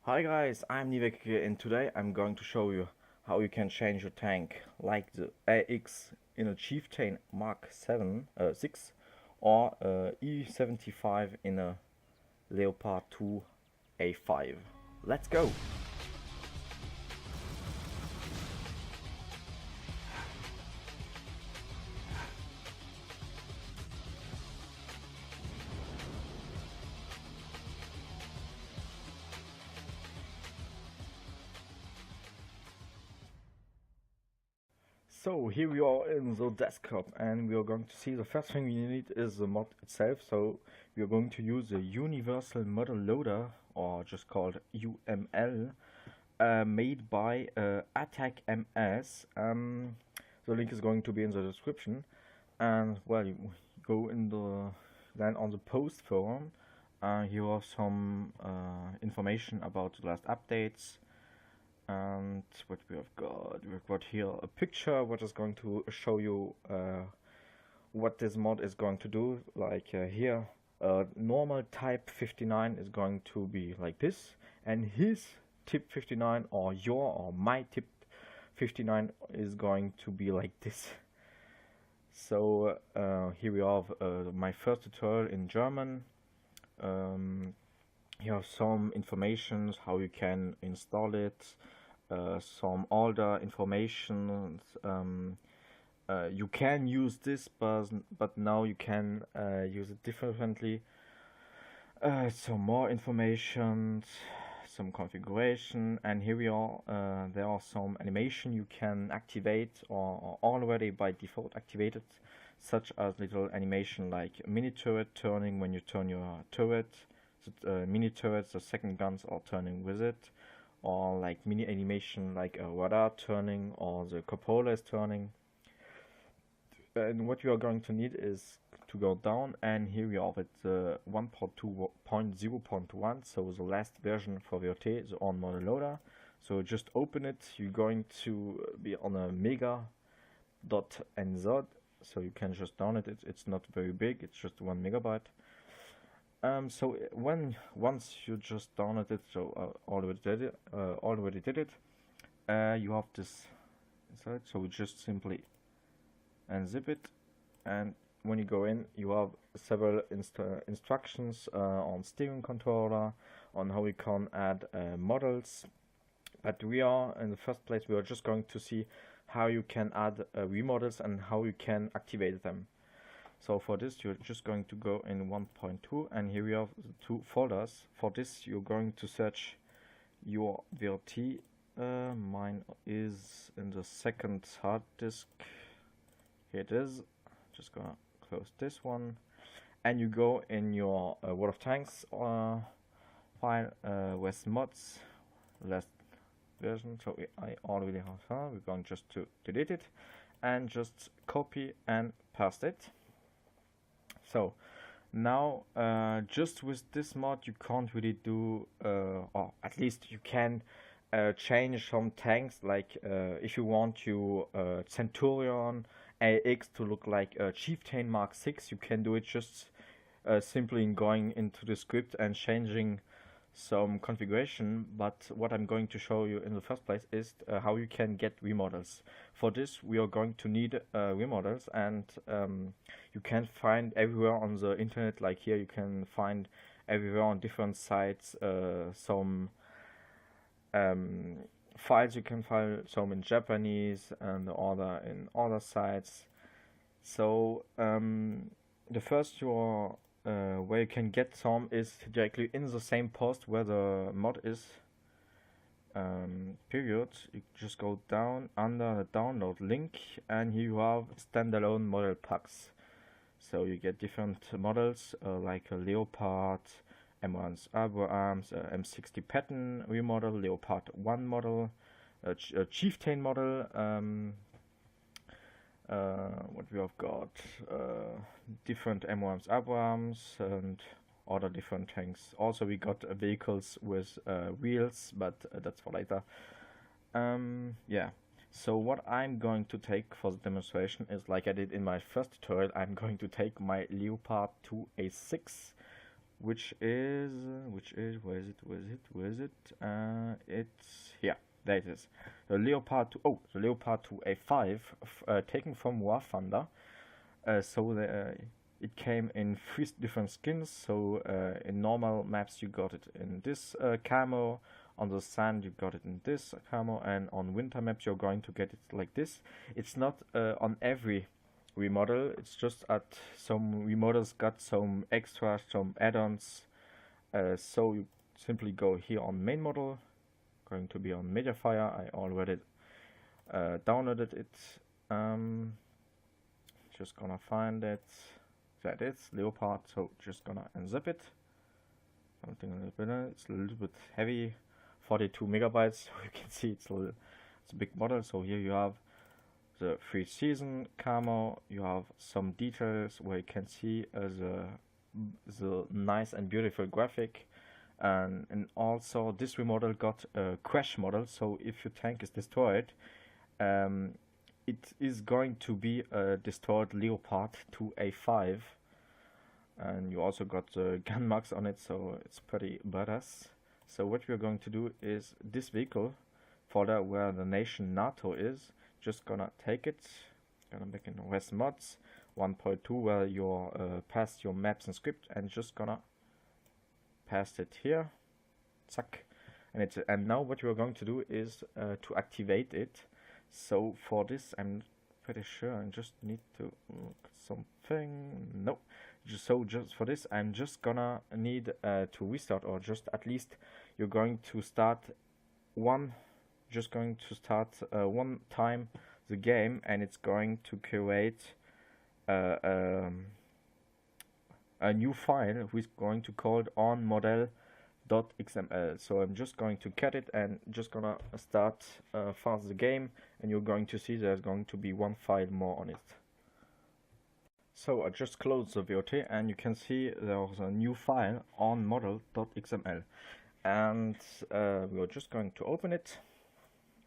Hi guys, I'm Nivekkeke and today I'm going to show you how you can change your tank like the AX in a Chieftain Mark 6 or E75 in a Leopard 2 A5. Let's go! So here we are in the desktop and we are going to see the first thing we need is the mod itself. So we are going to use a universal model loader, or just called UML, made by Atacms. The link is going to be in the description. And well, you go in the then on the post forum. Here are some information about the last updates. And what we've got here a picture what is going to show you what this mod is going to do. Like here, normal type 59 is going to be like this, and his tip 59 or your or my tip 59 is going to be like this. So here we have my first tutorial in German. Here are some informations how you can install it, some older information. You can use this, but now you can use it differently. Some more information, some configuration, and here we are. There are some animation you can activate or already by default activated, such as little animation like mini turret turning when you turn your turret. Mini turrets, the second guns are turning with it, or like mini animation like a radar turning or the cupola is turning. And what you are going to need is to go down, and here we are with the 1.2.0.1, so the last version for WoT, the on model loader. So just open it. You're going to be on a mega.nz, so you can just download it. It's not very big, it's just 1 megabyte. So once you just download it, so already did it, you have this inside. So we just simply unzip it, and when you go in, you have several instructions on steering controller, on how we can add models. But we are in the first place, we are just going to see how you can add remodels and how you can activate them. So for this, you're just going to go in 1.2, and here we have the two folders. For this, you're going to search your WoT. Mine is in the second hard disk. Here it is. Just gonna close this one, and you go in your World of Tanks file with mods, last version. So I already have. We're going just to delete it and just copy and paste it. So now just with this mod you can't really do, or at least you can change some tanks, like if you want your Centurion AX to look like a Chieftain Mark 6, you can do it just simply in going into the script and changing some configuration. But what I'm going to show you in the first place is how you can get remodels. For this we are going to need remodels, and you can find everywhere on the internet. Like here you can find everywhere on different sites some files. You can find some in Japanese and other in other sites. So the first where you can get some is directly in the same post where the mod is. Period. You just go down under the download link, and here you have standalone model packs. So you get different models like a Leopard, M1's Atacms, M60 pattern remodel, Leopard 1 model, a Chieftain model. What we have got, different M1's Atacms and other different tanks. Also we got vehicles with wheels, but that's for later. Yeah, so what I'm going to take for the demonstration is, like I did in my first tutorial, I'm going to take my Leopard 2 A6 which is where is it? It's here. There it is. The Leopard 2. Oh, the Leopard 2A5, taken from War Thunder. It came in 3 different skins. So in normal maps you got it in this camo. On the sand you got it in this camo, and on winter maps you're going to get it like this. It's not on every remodel, it's just at some remodels got some extras, some add-ons. So you simply go here on main model, going to be on Mediafire. I already downloaded it. Just gonna find it. That is Leopard, so just gonna unzip it. Something a little bit, it's a little bit heavy, 42 megabytes. So you can see it's a big model. So here you have the 3 season camo. You have some details where you can see the nice and beautiful graphic, and also this remodel got a crash model. So if your tank is destroyed, it is going to be a destroyed Leopard 2A5, and you also got the gun marks on it, so it's pretty badass. So what we're going to do is this vehicle folder where the nation NATO is, just gonna take it, gonna make in West Mods 1.2 where you pass your maps and script, and just gonna paste it here, zack, and now what we're going to do is to activate it. So for this, I'm pretty sure I just need to look something. No, just for this, I'm just gonna need to restart, or just at least you're going to start one time the game, and it's going to create a new file which is going to call onmodel.xml. So I'm just going to cut it and just gonna start fast the game, and you're going to see there's going to be one file more on it. So I just closed the WoT, and you can see there's a new file onmodel.xml, and we're just going to open it.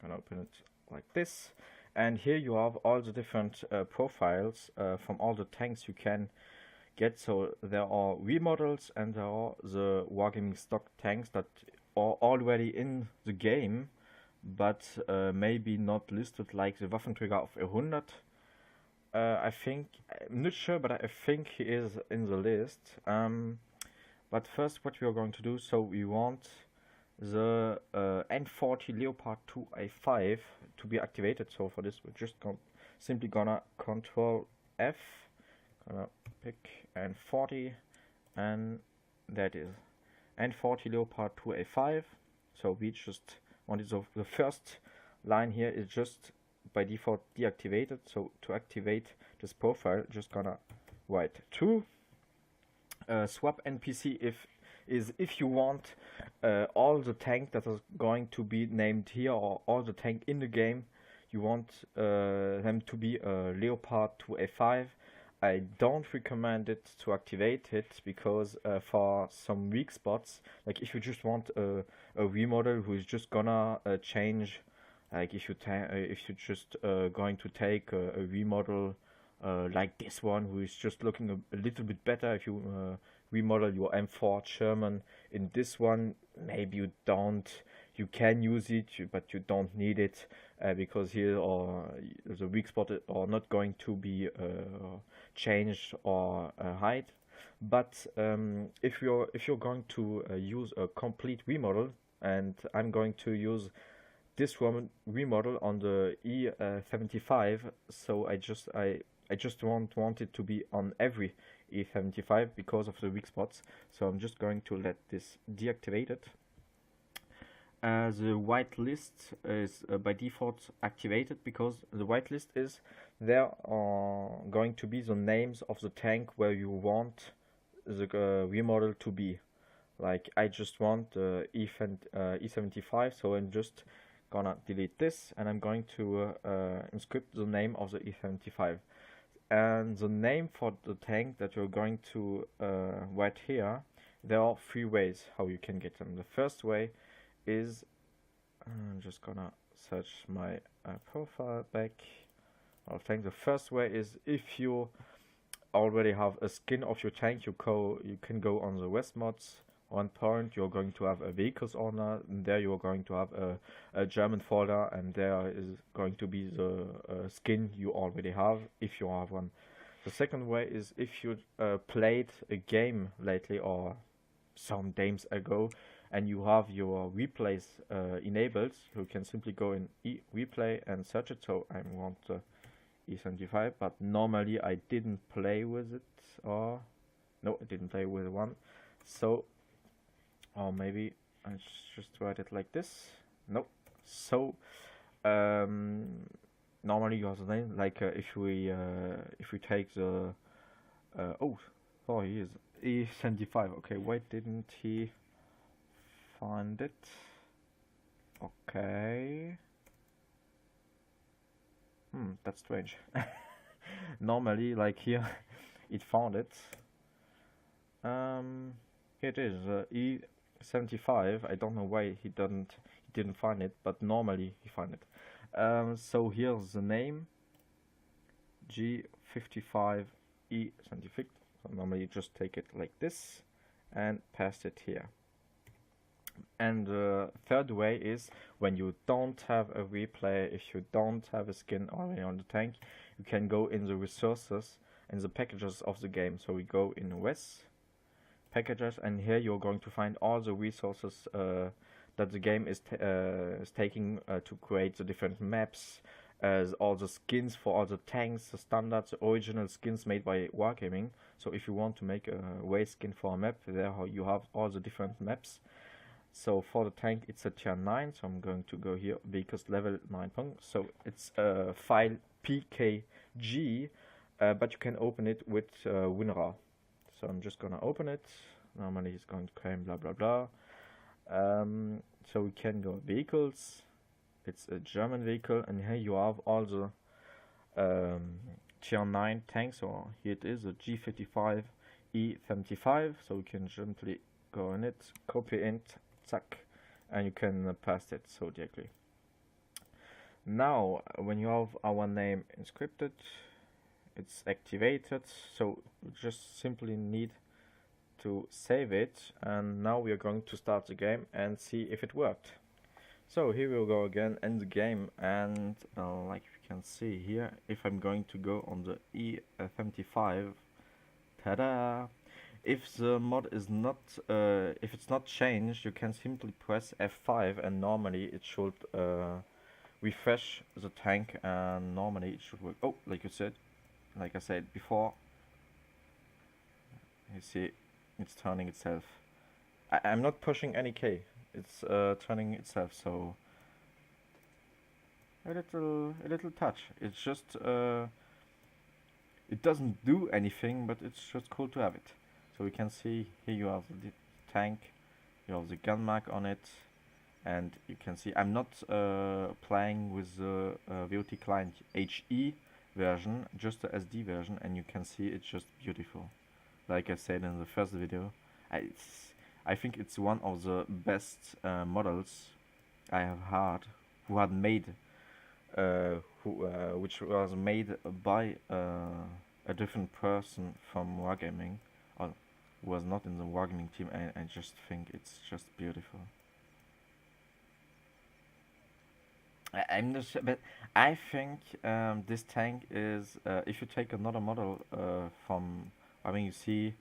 Gonna open it like this, and here you have all the different profiles from all the tanks you can get. So there are remodels, and there are the wargaming stock tanks that are already in the game, but maybe not listed, like the Waffenträger of 100. I think, I'm not sure, but I think he is in the list. But first, what we are going to do, so we want the N40 Leopard 2A5 to be activated. So for this, we're just simply gonna Control F, gonna pick N40, and that is N40 Leopard 2A5. So we just wanted, so the first line here is just by default deactivated. So to activate this profile, just gonna write true. Swap NPC if you want all the tank that is going to be named here, or all the tank in the game, you want them to be a Leopard 2A5. I don't recommend it to activate it, because for some weak spots, like if you just want a remodel who is just gonna change, like if you just going to take a remodel like this one, who is just looking a little bit better. If you remodel your M4 Sherman in this one, maybe you can use it, but you don't need it, because here the weak spot are not going to be changed or hide. But if you're going to use a complete remodel, and I'm going to use this remodel on the E75, so I just want it to be on every E75 because of the weak spots. So I'm just going to let this deactivated. The whitelist is by default activated, because the whitelist is there are going to be the names of the tank where you want the remodel to be. Like I just want E75, so I'm just gonna delete this, and I'm going to inscript the name of the E75. And the name for the tank that you're going to write here, there are 3 ways how you can get them. The first way is, I'm just gonna search my profile back of tank. The first way is if you already have a skin of your tank, you can go on the West mods. One point you're going to have a vehicles owner, and there you're going to have a German folder, and there is going to be the skin you already have if you have one. The second way is if you played a game lately or some games ago and you have your replays enabled, you can simply go in replay and search it. So I want E75, but normally I didn't play with it, or no, I didn't play with one. So, or maybe I just write it like this. Nope. So, normally you have the name. Like if we take the oh, he is E75. Okay, why didn't he find it? Okay. That's strange. Normally, like here, it found it. Here it is, E75. I don't know why he didn't find it, but normally he find it. So here's the name, G55E75. So normally you just take it like this and paste it here. And the third way is when you don't have a replay, if you don't have a skin already on the tank, you can go in the resources and the packages of the game. So we go in West packages, and here you're going to find all the resources that the game is taking to create the different maps, all the skins for all the tanks, the standards, the original skins made by Wargaming. So if you want to make a race skin for a map, there you have all the different maps. So for the tank it's a tier 9, so I'm going to go here because level 9. So it's a file PKG, but you can open it with WinRAR. So I'm just gonna open it. Normally it's going to claim blah blah blah. So we can go vehicles. It's a German vehicle, and here you have all the tier 9 tanks. So here it is, a G55 E75. So we can simply go in it, copy it, zack, and you can paste it so directly. Now when you have our name encrypted, it's activated, so we just simply need to save it, and now we are going to start the game and see if it worked. So here we'll go again in the game, and like you can see here, if I'm going to go on the E75, tada! If the mod is not, if it's not changed, you can simply press F5, and normally it should refresh the tank, and normally it should work. Oh, like I said before, you see, it's turning itself. I'm not pushing any key. It's turning itself. So a little touch. It's just it doesn't do anything, but it's just cool to have it. So we can see here you have the tank, you have the gun mark on it, and you can see I'm not playing with the WoT client HE version, just the SD version, and you can see it's just beautiful. Like I said in the first video, I think it's one of the best models I have had, which was made by a different person from Wargaming, or was not in the Wargaming team. I just think it's just beautiful. I'm not sure, but I think this tank is, if you take another model from, I mean, you see,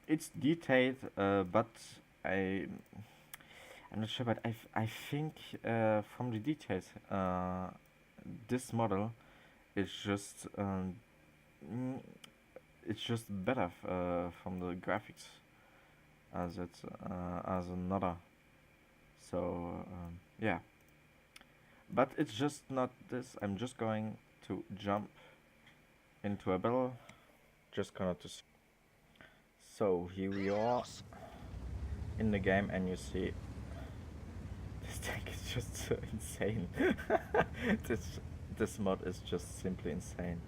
it's detailed, but I'm not sure, but I think from the details, this model is just it's just better from the graphics as another. So yeah, but it's just not this. I'm just going to jump into a battle, just gonna to. So here we are in the game, and you see this tank is just so insane. This mod is just simply insane.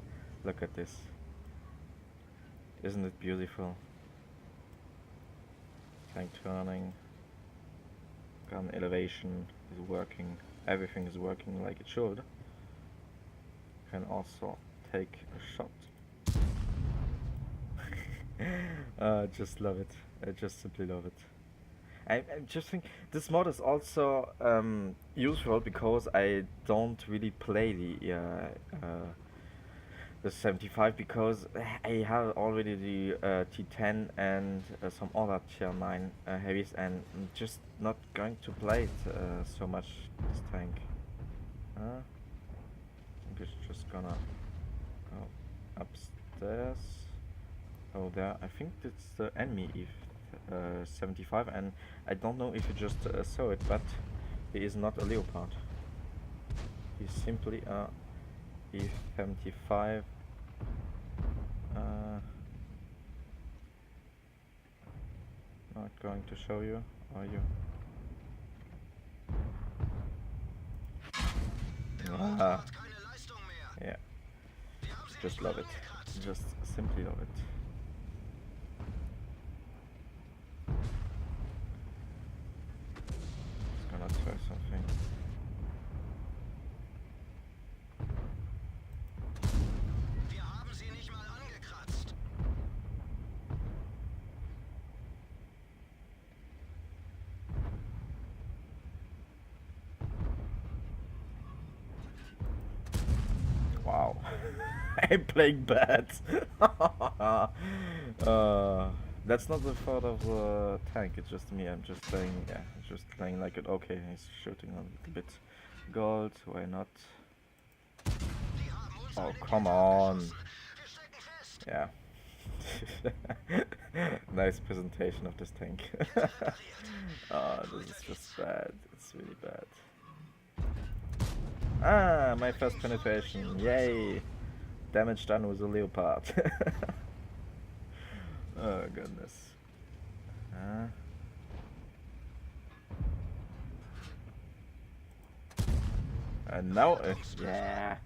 Look at this. Isn't it beautiful? Tank turning, gun elevation is working, everything is working like it should. You can also take a shot Just love it. I just simply love it. I just think this mod is also useful because I don't really play the 75 because I have already the T10 and some other tier 9 heavies, and I'm just not going to play it so much, this tank. I'm just gonna go upstairs. Oh, there, I think it's the enemy if 75, and I don't know if you just saw it, but he is not a leopard. He's simply a E75. Not going to show you, are you? Ah. Yeah, just love it. Just simply love it. Just gonna try something. Wow, I'm playing bad. That's not the fault of the tank. It's just me. I'm just playing. Yeah, just playing like it. Okay, he's shooting a little bit. Gold. Why not? Oh, come on. Yeah. Nice presentation of this tank. Oh, this is just bad. It's really bad. Ah, my first penetration. Yay! Damage done with a leopard. Oh, goodness. And now, yeah.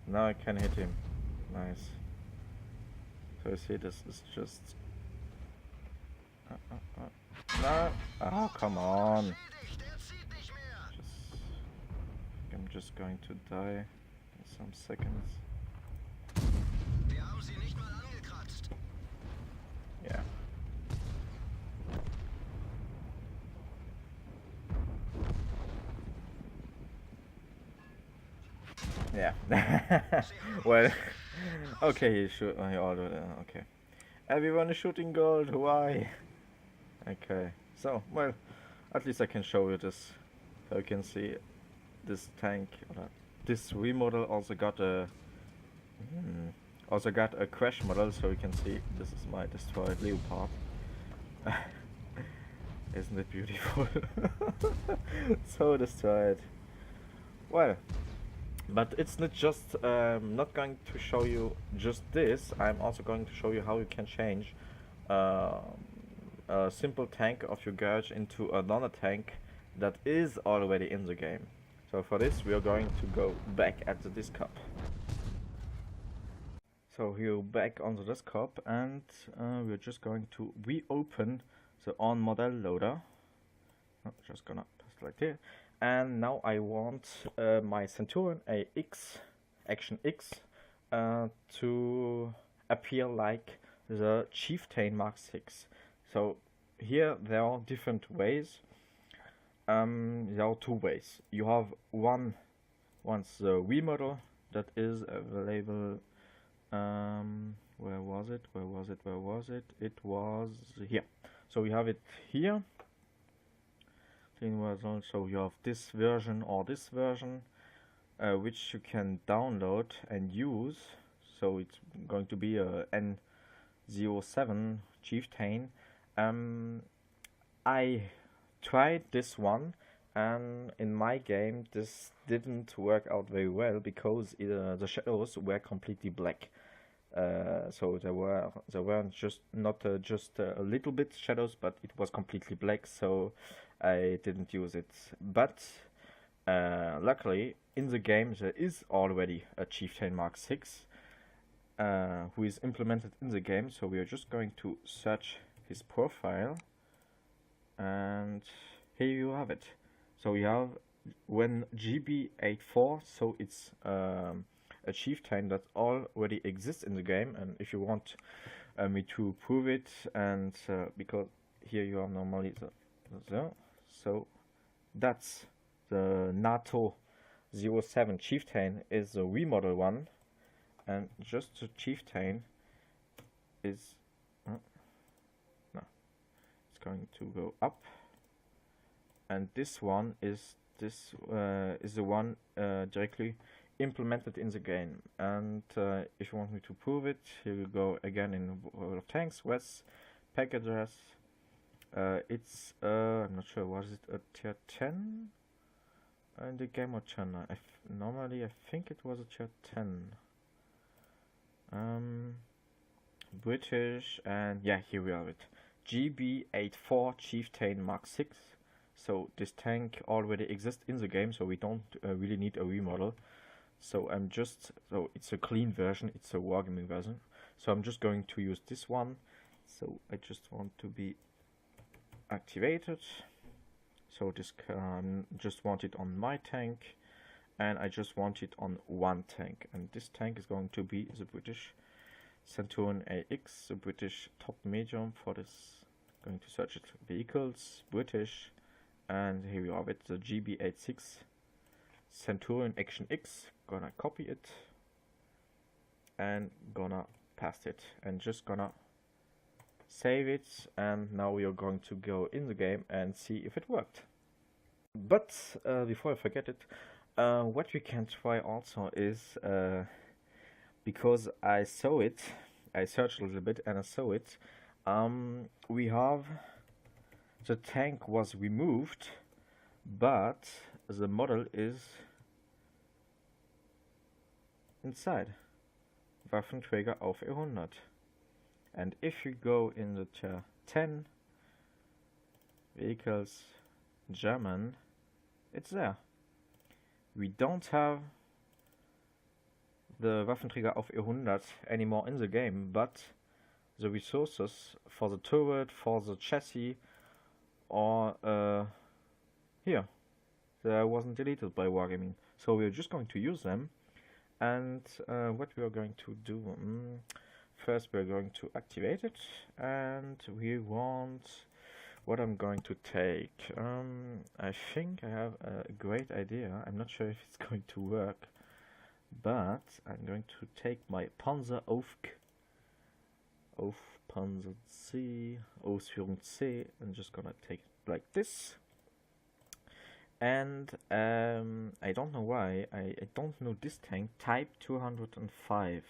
Now I can hit him. Nice. So you see, this is just... No! Oh, come on! I'm just going to die in some seconds. Yeah. Yeah. Well, okay, he shoot. He ordered. Okay. Everyone is shooting gold. Why? Okay. So, well, at least I can show you this. So you can see this tank. This remodel also got a crash model. So you can see this is my destroyed leopard. Isn't it beautiful? So destroyed. Well. But it's not just not going to show you just this. I'm also going to show you how you can change a simple tank of your garage into another tank that is already in the game. So for this we are going to go back at the desktop. So here back on the desktop, and we're just going to reopen the on model loader. I'm just gonna paste like here. And now I want my Centurion AX, Action X, to appear like the Chieftain Mark 6. So here there are different ways. There are two ways. You have once the remodel that is available. Where was it? It was here. So we have it here. So you have this version or this version, which you can download and use. So it's going to be a N07 Chieftain. I tried this one, and in my game this didn't work out very well because the shadows were completely black. So there weren't just not just a little bit shadows, but it was completely black. So I didn't use it. But luckily, in the game there is already a Chieftain Mark 6 who is implemented in the game. So we are just going to search his profile, and here you have it. So we have when GB84, so it's a Chieftain that already exists in the game, and if you want me to prove it, and because here you are normally so that's the NATO 07 chieftain is the remodel one, and just the chieftain is no, it's going to go up, and this one is the one directly implemented in the game. And if you want me to prove it, here we go again in World of Tanks, West packages. It's I'm not sure, was it a tier 10 in the game or 10? Normally I think it was a tier 10. British, and yeah, here we are it. GB84 Chieftain Mark 6. So this tank already exists in the game, so we don't really need a remodel. So so it's a clean version, it's a wargaming version. So I'm just going to use this one. So I just want to be activated. So this just want it on my tank, and I just want it on one tank. And this tank is going to be the British Centurion AX, the British top medium for this. Going to search it, vehicles, British, and here we have it, the GB86 Centurion Action X. Gonna copy it and gonna paste it, and just gonna save it, and now we are going to go in the game and see if it worked. But before I forget it, what we can try also is, because I saw it, I searched a little bit and I saw it, we have the tank was removed, but the model is inside. Waffenträger auf E100. And if you go in the tier 10, vehicles, German, it's there. We don't have the Waffenträger auf E100 anymore in the game, but the resources for the turret, for the chassis, or here, they wasn't deleted by Wargaming. So we're just going to use them. And what we are going to do, first we're going to activate it, and we want, what I'm going to take, I think I have a great idea. I'm not sure if it's going to work, but I'm going to take my Panzer auf Panzer C, Ausführung C, and just gonna take it like this. And I don't know why, I don't know this tank, Type 205.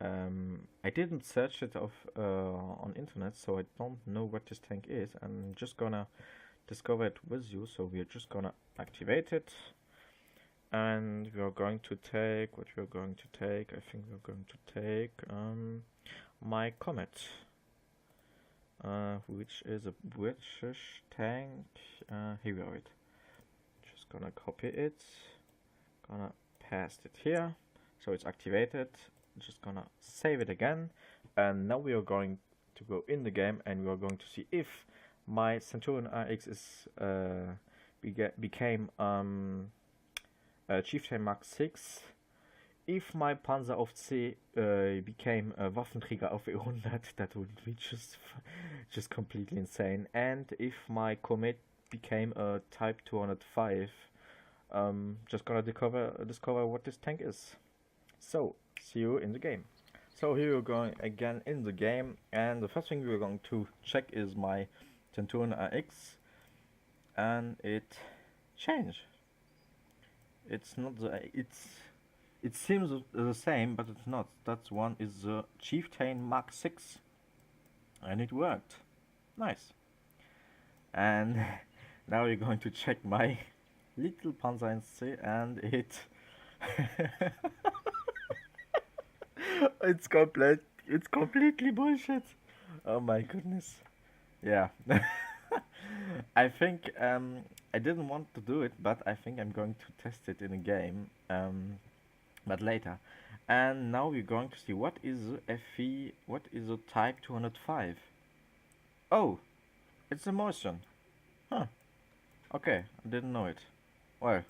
I didn't search it on internet, so I don't know what this tank is. I'm just gonna discover it with you, so we're just gonna activate it. And we're going to take, what we're going to take, I think we're going to take my Comet, which is a British tank. Here we are it. Gonna copy it, gonna paste it here, so it's activated. Just gonna save it again, and now we are going to go in the game, and we are going to see if my Centurion RX is became Chieftain Mark 6, if my Panzer auf C became a Waffenträger auf E100, that would be just completely insane, and if my Comet became a Type 205. Just gonna discover what this tank is. So see you in the game. So here we're going again in the game, and the first thing we're going to check is my Centurion RX, and it changed. It's not it seems the same, but it's not. That one is the Chieftain Mark 6, and it worked. Nice. And now we're going to check my little Panzer C, and it it's completely bullshit. Oh my goodness. Yeah. I think I didn't want to do it, but I think I'm going to test it in a game, but later. And now we're going to see what is the FE, what is the Type 205. Oh, it's a motion. Huh. Okay, I didn't know it. Well,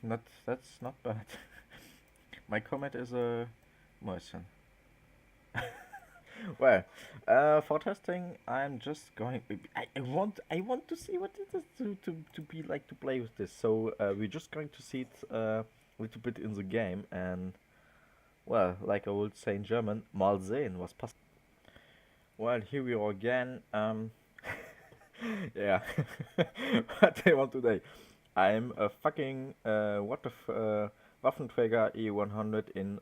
that's not bad. My Comet is a motion. Well, for testing, I'm just going. I want to see what it is to be like to play with this. So we're just going to see it a little bit in the game, and well, like I would say in German, mal sehen, was passiert. Well, here we are again. Yeah. What I want today. I'm a fucking Waffenträger E100 in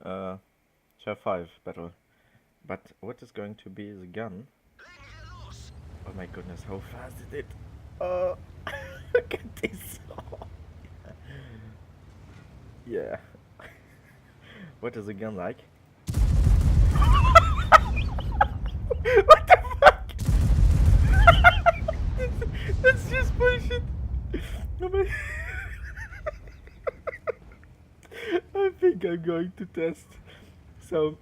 Tier 5 battle. But what is going to be the gun? Oh my goodness, how fast is it? Oh, look at this. Yeah. What is the gun like? What the fuck? That's just bullshit. Oh my. I think I'm going to test. So,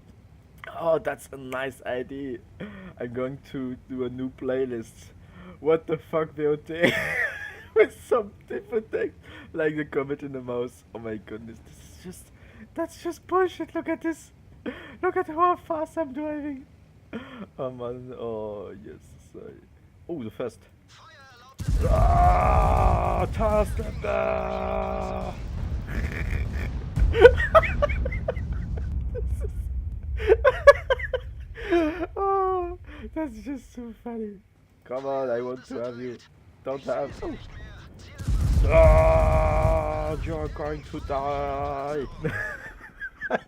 oh, that's a nice idea. I'm going to do a new playlist. What the fuck, WoT? With some different things, like the comet in the mouse. Oh my goodness, that's just bullshit. Look at this. Look at how fast I'm driving. Oh man, oh yes. Sorry. Oh, the first. Ah, Taster. Oh, that's just so funny. Come on, I want to have you. Don't have. Oh. Ah, you're going to die. that's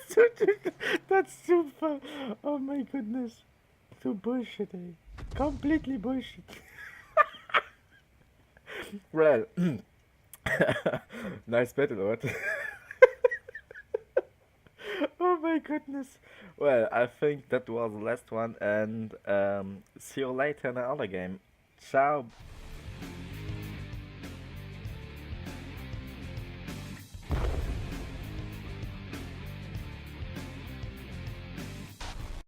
so, that's super. Oh my goodness. So bullshit, eh? Completely bullshit. Well, nice battle, what? Oh my goodness. Well, I think that was the last one, and see you later in another game. Ciao.